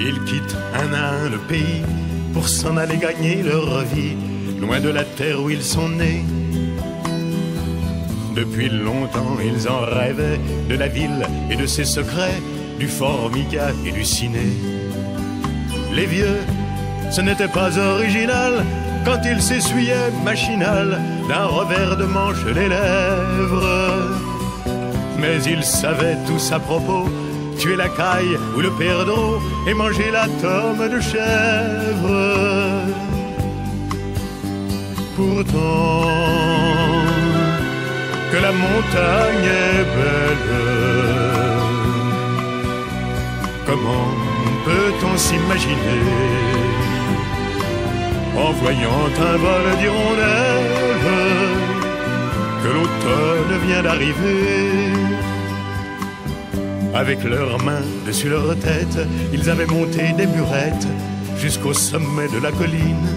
Ils quittent un à un le pays pour s'en aller gagner leur vie, loin de la terre où ils sont nés. Depuis longtemps ils en rêvaient, de la ville et de ses secrets, du Formica et du ciné. Les vieux, ce n'était pas original quand ils s'essuyaient machinal d'un revers de manche les lèvres. Mais ils savaient tous à propos, tuer la caille ou le perdreau et manger la tome de chèvre. Pourtant, que la montagne est belle, comment peut-on s'imaginer en voyant un vol d'hirondelles que l'automne vient d'arriver? Avec leurs mains dessus leur tête, ils avaient monté des burettes jusqu'au sommet de la colline.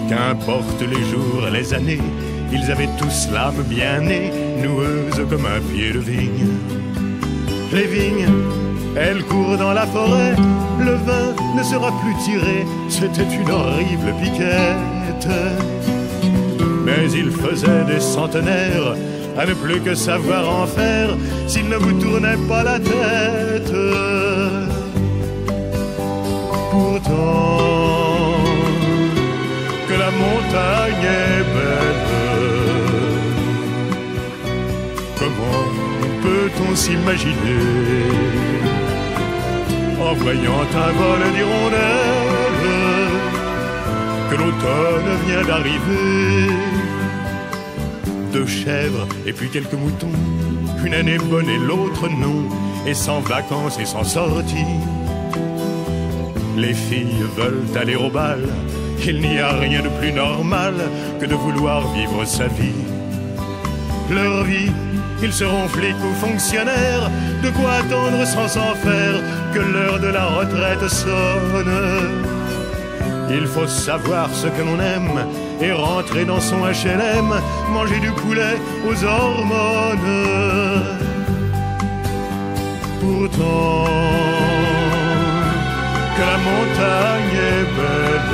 Qu'importe les jours et les années, ils avaient tous l'âme bien née, noueuse comme un pied de vigne. Les vignes, elles courent dans la forêt, le vin ne sera plus tiré, c'était une horrible piquette. Mais ils faisaient des centenaires à ne plus que savoir en faire s'ils ne vous tournaient pas la tête. Pourtant, que la montagne est belle, comment peut-on s'imaginer en voyant un vol d'hirondelles que l'automne vient d'arriver? 2 chèvres et puis quelques moutons, une année bonne et l'autre non, et sans vacances et sans sortie. Les filles veulent aller au bal, il n'y a rien de plus normal que de vouloir vivre sa vie. Leur vie, ils seront flics ou fonctionnaires, de quoi attendre sans s'en faire que l'heure de la retraite sonne. Il faut savoir ce que l'on aime et rentrer dans son HLM, manger du poulet aux hormones. Pourtant, que la montagne est belle,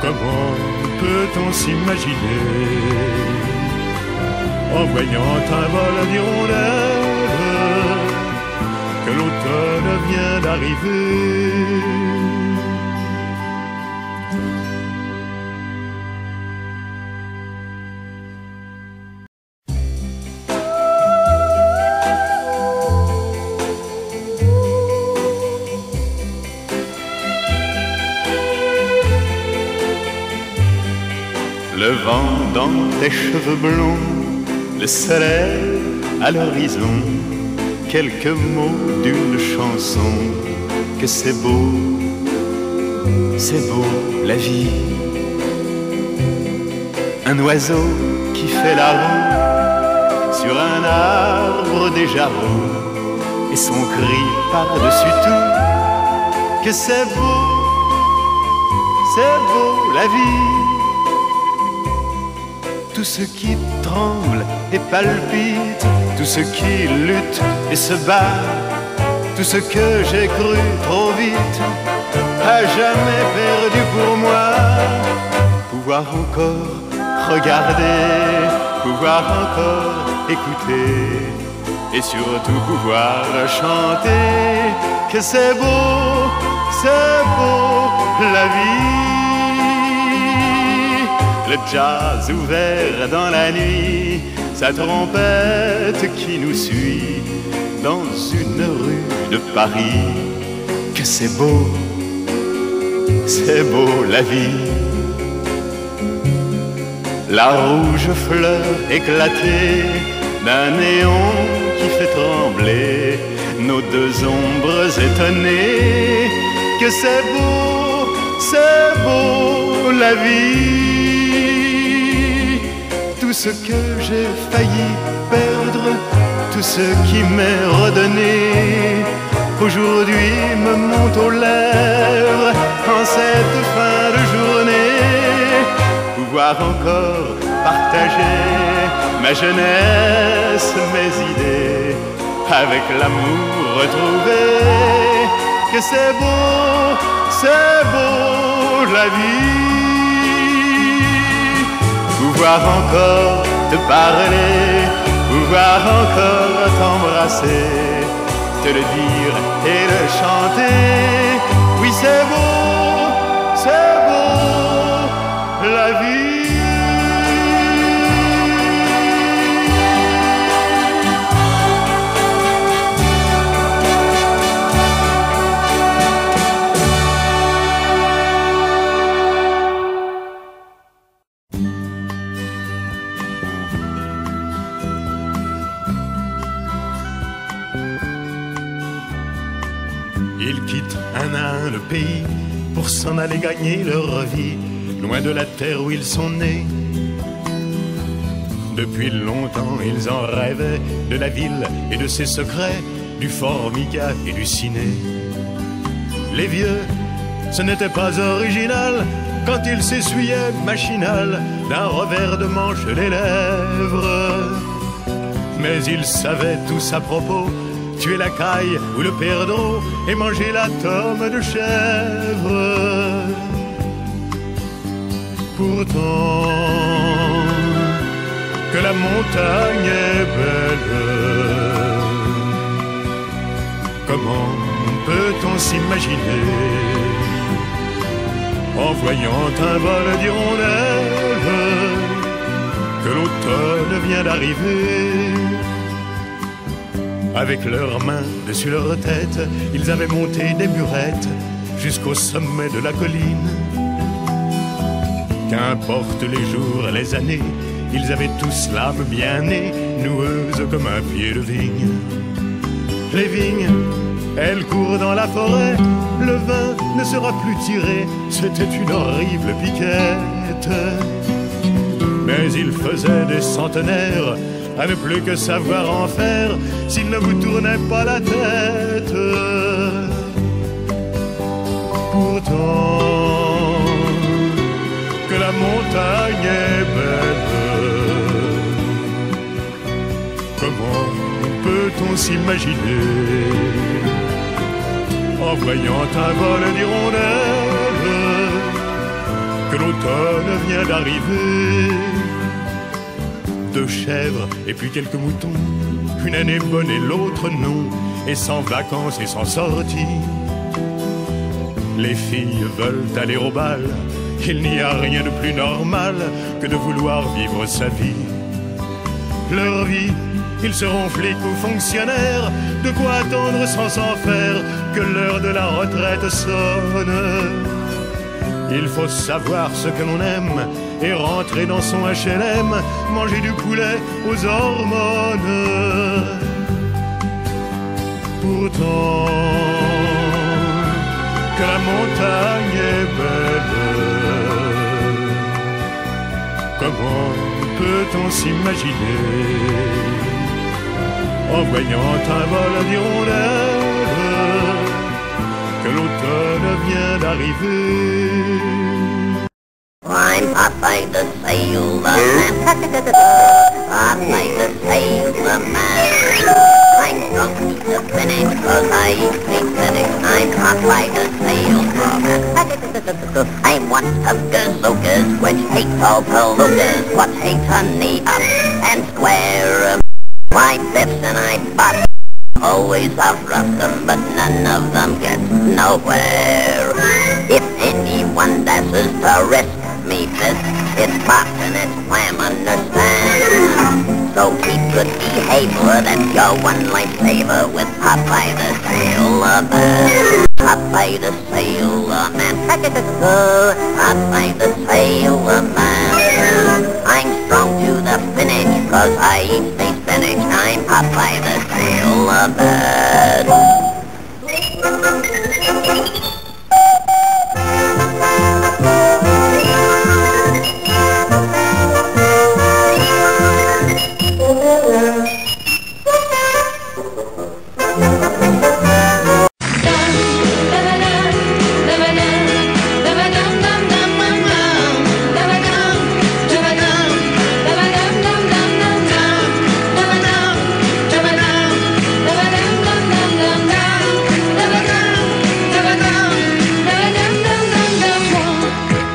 comment peut-on s'imaginer en voyant un vol d'hirondelles que l'automne vient d'arriver? Le vent dans tes cheveux blonds, le soleil à l'horizon, quelques mots d'une chanson, que c'est beau la vie. Un oiseau qui fait la roue sur un arbre déjà beau, et son cri par-dessus tout, que c'est beau la vie. Tout ce qui tremble et palpite, tout ce qui lutte et se bat, tout ce que j'ai cru trop vite, a jamais perdu pour moi. Pouvoir encore regarder, pouvoir encore écouter, et surtout pouvoir chanter, que c'est beau la vie. Le jazz ouvert dans la nuit, sa trompette qui nous suit dans une rue de Paris, que c'est beau la vie. La rouge fleur éclatée d'un néon qui fait trembler nos 2 ombres étonnées, que c'est beau la vie. Tout ce que j'ai failli perdre, tout ce qui m'est redonné, aujourd'hui me monte aux lèvres en cette fin de journée. Pouvoir encore partager ma jeunesse, mes idées, avec l'amour retrouvé, que c'est beau la vie. Pouvoir encore te parler, pouvoir encore t'embrasser, te le dire et le chanter. Oui, c'est beau la vie. Ils quittent un à un le pays pour s'en aller gagner leur vie, loin de la terre où ils sont nés. Depuis longtemps ils en rêvaient, de la ville et de ses secrets, du Formica et du ciné. Les vieux, ce n'était pas original quand ils s'essuyaient machinal d'un revers de manche les lèvres. Mais ils savaient tous à propos, tuer la caille ou le perdreau et manger la tome de chèvre. Pourtant, que la montagne est belle, comment peut-on s'imaginer en voyant un vol d'hirondelles que l'automne vient d'arriver? Avec leurs mains dessus leur tête, ils avaient monté des murettes jusqu'au sommet de la colline. Qu'importe les jours, les années, ils avaient tous l'âme bien née, noueuse comme un pied de vigne. Les vignes, elles courent dans la forêt, le vin ne sera plus tiré, c'était une horrible piquette. Mais ils faisaient des centenaires à ne plus que savoir en faire s'il ne vous tournait pas la tête. Pourtant, que la montagne est belle, comment peut-on s'imaginer en voyant un vol d'hirondelles que l'automne vient d'arriver? 2 chèvres et puis quelques moutons, une année bonne et l'autre non, et sans vacances et sans sortie. Les filles veulent aller au bal, il n'y a rien de plus normal que de vouloir vivre sa vie. Leur vie, ils seront flics ou fonctionnaires, de quoi attendre sans s'en faire que l'heure de la retraite sonne. Il faut savoir ce que l'on aime et rentrer dans son HLM, manger du poulet aux hormones. Pourtant, que la montagne est belle, comment peut-on s'imaginer en voyant un vol d'hirondelles que l'automne vient d'arriver? I'm Popeye the Sailor Man. Popeye the Sailor Man. I'm drunk to the finish cause I eat spinach. I'm Popeye the Sailor Man. I'm one of gazookas which hates all palookas, what hates honey up and square. My bips and I bop, always outrough them, but none of them gets nowhere. If anyone dashes to risk me fist, it's pop and it's wham, understand? So keep good behavior, that's your one lifesaver with Popeye the Sailor Man. Popeye the Sailor Man. Popeye the Sailor Man. I'm strong to the finish, cause I eat space spinach. I'm Popeye the Sailor Man.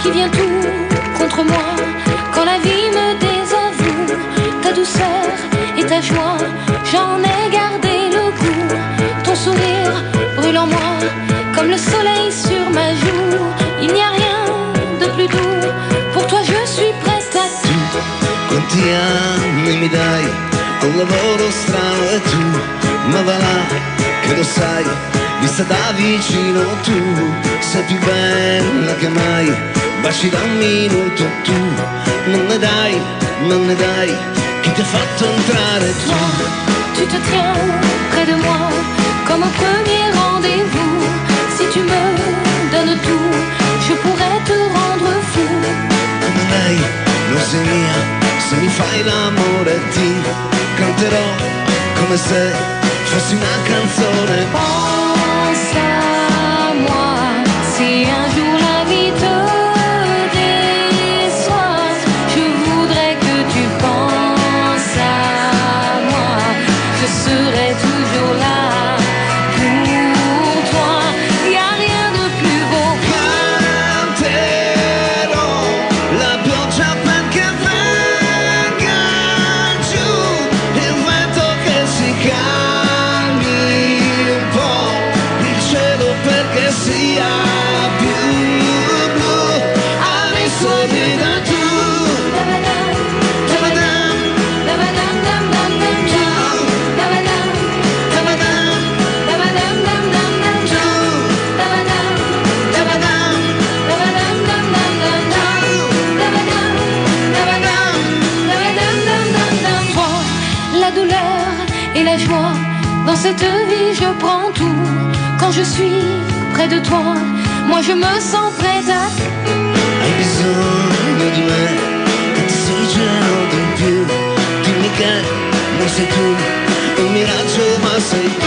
qui vient tout contre moi. Quand la vie me désavoue, ta douceur et ta joie, j'en ai gardé le goût. Ton sourire brûle en moi comme le soleil sur ma joue. Il n'y a rien de plus doux, pour toi je suis prête à tout. Quanti anni mi dai, un lavoro strano e tu, ma va là, che lo sai, vista da vicino tu, sei più bella che mai, baci da un minuto tu, non ne dai, chi ti ha fatto entrare tu? Toi, tu te tiens près de moi, comme au premier rendez-vous. Si tu me donnes tout, je pourrais te rendre fou. Come lei, non sei mia, se mi fai l'amore ti canterò come se fossi una canzone. Pense à moi, si un jour la vie te déçoit, je voudrais que tu penses à moi. Je serai toujours là pour toi. Y a rien de plus beau. Canterò la pioggia perché venga giù, il vento che si calmi un po', il cielo perché sia più blu, adesso vieni tu. Tabadam, Toi, la douleur et la joie, dans cette vie je prends tout. Quand je suis près de toi, moi je me sens prête à... Hai bisogno di me, che ti sorgelo di più, dimmi che non sei tu, un miraggio ma sei tu.